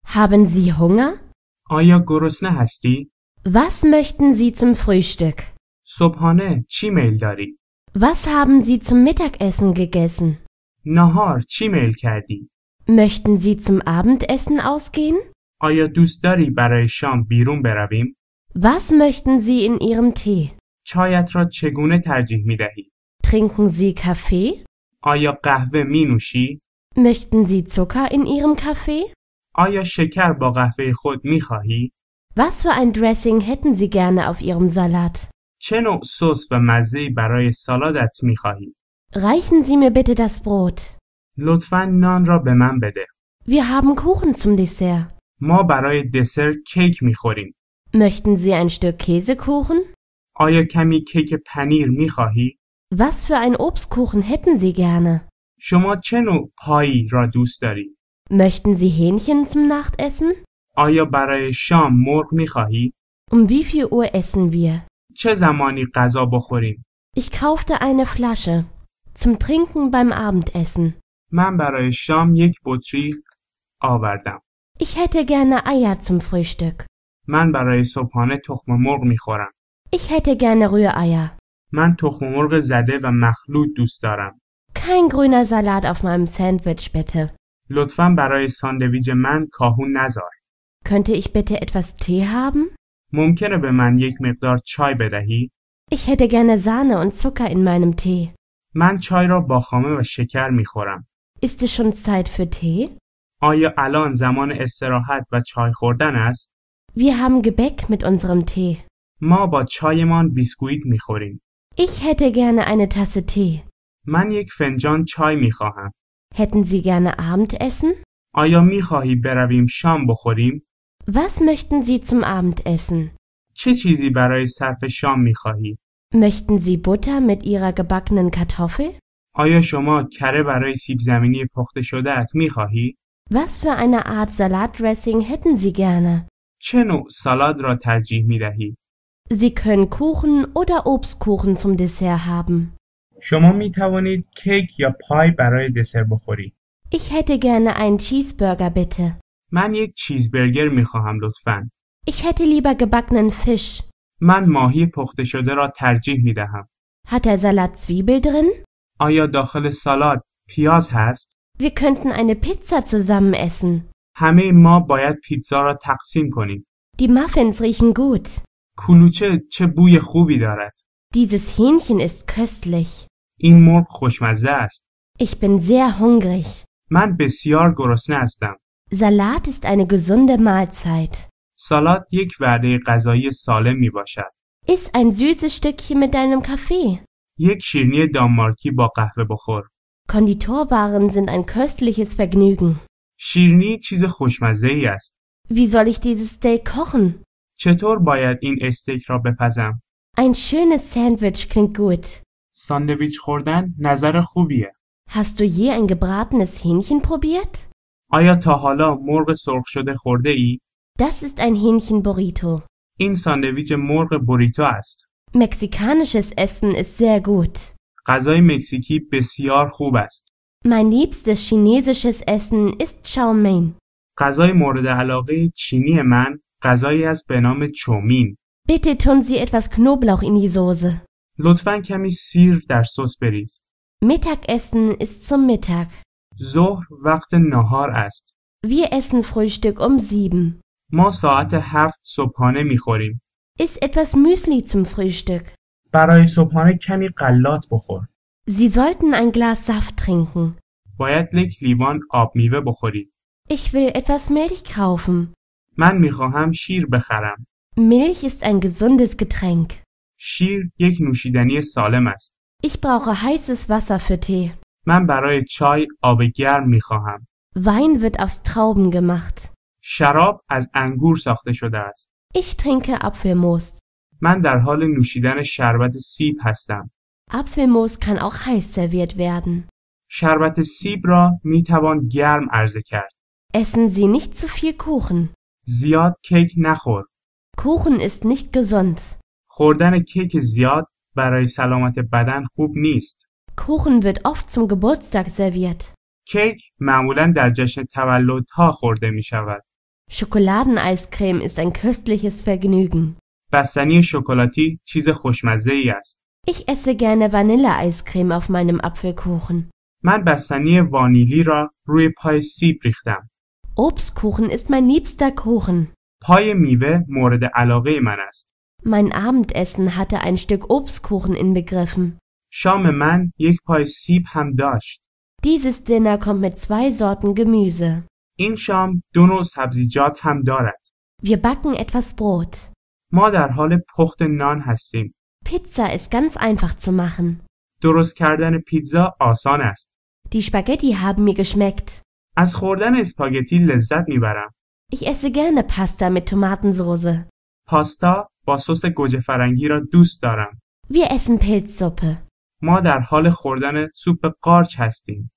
Haben Sie Hunger? آیا گرسنه هستی؟ Was möchten Sie zum Frühstück? صبحانه چی میل داری؟ Was haben Sie zum Mittagessen gegessen? نهار چی میل کردی؟ Möchten Sie zum Abendessen ausgehen? آیا دوست داری برای شام بیرون برویم؟ Was möchten Sie in Ihrem Tee? چایت را چگونه ترجیح می دهی؟ Trinken Sie Kaffee? آیا قهوه می نوشی؟ Möchten Sie Zucker in Ihrem Kaffee? آیا شکر با قهوه خود می خواهی؟ Was für ein Dressing hätten Sie gerne auf Ihrem Salat? چه نوع سس و مزه‌ای برای سالادت می خواهی؟ Reichen Sie mir bitte das Brot. لطفاً نان را به من بده. Wir haben Kuchen zum Dessert. ما برای دسر کیک می خوریم. Möchten Sie ein Stück Käsekuchen? آیا کمی کیک پنیر می خواهی؟ Was für ein Obstkuchen hätten Sie gerne? شما چه نوع پایی را دوست داری؟ Möchten Sie Hähnchen zum Nachtessen? آیا برای شام مرغ می خواهی؟ Um wie viel Uhr essen wir? چه زمانی غذا بخوریم؟ Ich kaufte eine Flasche. Zum Trinken beim Abendessen. من برای شام یک بطری آوردم. Ich hätte gerne Eier zum Frühstück. من برای صبحانه تخم مرغ می خورم. Ich hätte gerne Rühreier. من تخم مرغ زده و مخلوط دوست دارم. Kein grüner Salat auf meinem Sandwich, bitte. لطفاً برای ساندویچ من کاهو نذار. Könnte ich bitte etwas Tee haben? ممکنه به من یک مقدار چای بدهی؟ Ich hätte gerne Sahne und Zucker in meinem Tee. من چای را با خامه و شکر می خورم. Ist es schon Zeit für Tee? آیا الان زمان استراحت و چای خوردن است؟ Wir haben Gebäck mit unserem Tee. ما با چایمان بیسکویت می خوریم. Ich hätte gerne eine Tasse Tee. من یک فنجان چای می خواهم. Hätten Sie gerne Abendessen? آیا می خواهی برویم شام بخوریم؟ Was möchten Sie zum Abendessen? چه چیزی برای صرف شام می خواهی؟ Möchten Sie Butter mit Ihrer gebackenen Kartoffel? آیا شما کره برای سیب زمینی پخته شده ات می خواهی؟ Was für eine Art Salatdressing hätten Sie gerne? چه نوع سالاد را ترجیح می دهی؟ Sie können Kuchen oder Obstkuchen zum Dessert haben. شما می توانید کیک یا پای برای دسر بخورید. Ich hätte gerne einen Cheeseburger, bitte. من یک چیزبرگر می خواهم لطفاً. Ich hätte lieber gebackenen Fisch. من ماهی پخته شده را ترجیح می دهم. Hat der Salat Zwiebel drin? آیا داخل سالاد پیاز هست؟ Wir könnten eine Pizza zusammen essen. همه ما باید پیتزا را تقسیم کنیم. Die Muffins riechen gut. کلوچه چه بوی خوبی دارد. Dieses Hähnchen ist köstlich. این مرغ خوشمزه است. Ich bin sehr hungrig. من بسیار گرسنه هستم. Salat ist eine gesunde Mahlzeit. سالاد یک وعده غذایی سالم می باشد. Iss ein süßes Stückchen mit deinem Kaffee. یک شیرینی دانمارکی با قهوه بخور. Konditorwaren sind ein köstliches Vergnügen. شیرینی چیز خوشمزه ای است. Wie soll ich dieses Steak kochen? چطور باید این استیک را بپزم؟ Ein schönes Sandwich klingt gut. ساندویچ خوردن نظر خوبیه. Hast du je ein gebratenes Hähnchen probiert? آیا تا حالا مرغ سرخ شده خورده ای؟ Das ist ein Hähnchen-Burrito. این ساندویچ مرغ بوریتو است. Mexikanisches Essen ist sehr gut. غذای مکزیکی بسیار خوب است. Mein liebstes chinesisches Essen ist Chow mein. غذای مورد علاقه چینی من غذایی است به نام چومین. Bitte tun Sie etwas Knoblauch in die Soße. لطفاً کمی سیر در سس بریز. Mittagessen ist zum Mittag. ظهر وقت نهار است. Wir essen Frühstück um 7. ما ساعت 7 صبحانه میخوریم. Iss etwas Müsli zum Frühstück. برای صبحانه کمی غلات بخور. Sie sollten ein Glas Saft trinken. باید یک لیوان آب میوه بخورید. Ich will etwas Milch kaufen. من میخواهم شیر بخرم. Milch ist ein gesundes Getränk. شیر یک نوشیدنی سالم است. Ich brauche heißes Wasser für Tee. من برای چای آب گرم میخواهم. Wein wird aus Trauben gemacht. شراب از انگور ساخته شده است. Ich trinke Apfelmus. من در حال نوشیدن شربت سیب هستم. Apfelmus kann auch heiß serviert werden. شربت سیب را میتوان گرم عرضه کرد. Essen Sie nicht zu viel Kuchen. زیاد کیک نخور. Kuchen ist nicht gesund. خوردن کیک زیاد برای سلامت بدن خوب نیست. Kuchen wird oft zum Geburtstag serviert. کیک معمولاً در جشن تولدها خورده می شود. Schokoladeneiscreme ist ein köstliches Vergnügen. بستنی شکلاتی چیز خوشمزه‌ای است. Ich esse gerne Vanilleeiscreme auf meinem Apfelkuchen. من بستنی وانیلی را روی پای سیب ریختم. Obstkuchen ist mein liebster Kuchen. پای میوه مورد علاقه من است. Mein Abendessen hatte ein Stück Obstkuchen inbegriffen. شام من یک پای سیب هم داشت. Dieses Dinner kommt mit 2 Sorten Gemüse. این شام 2 نوع سبزیجات هم دارد. Wir backen etwas Brot. ما در حال پخت نان هستیم. Pizza ist ganz einfach zu machen. درست کردن پیتزا آسان است. Die Spaghetti haben mir geschmeckt. از خوردن اسپاگتی لذت میبرم. Ich esse gerne Pasta mit Tomatensoße. پاستا با سس گوجه فرنگی را دوست دارم. Wir essen Pilzsuppe. ما در حال خوردن سوپ قارچ هستیم.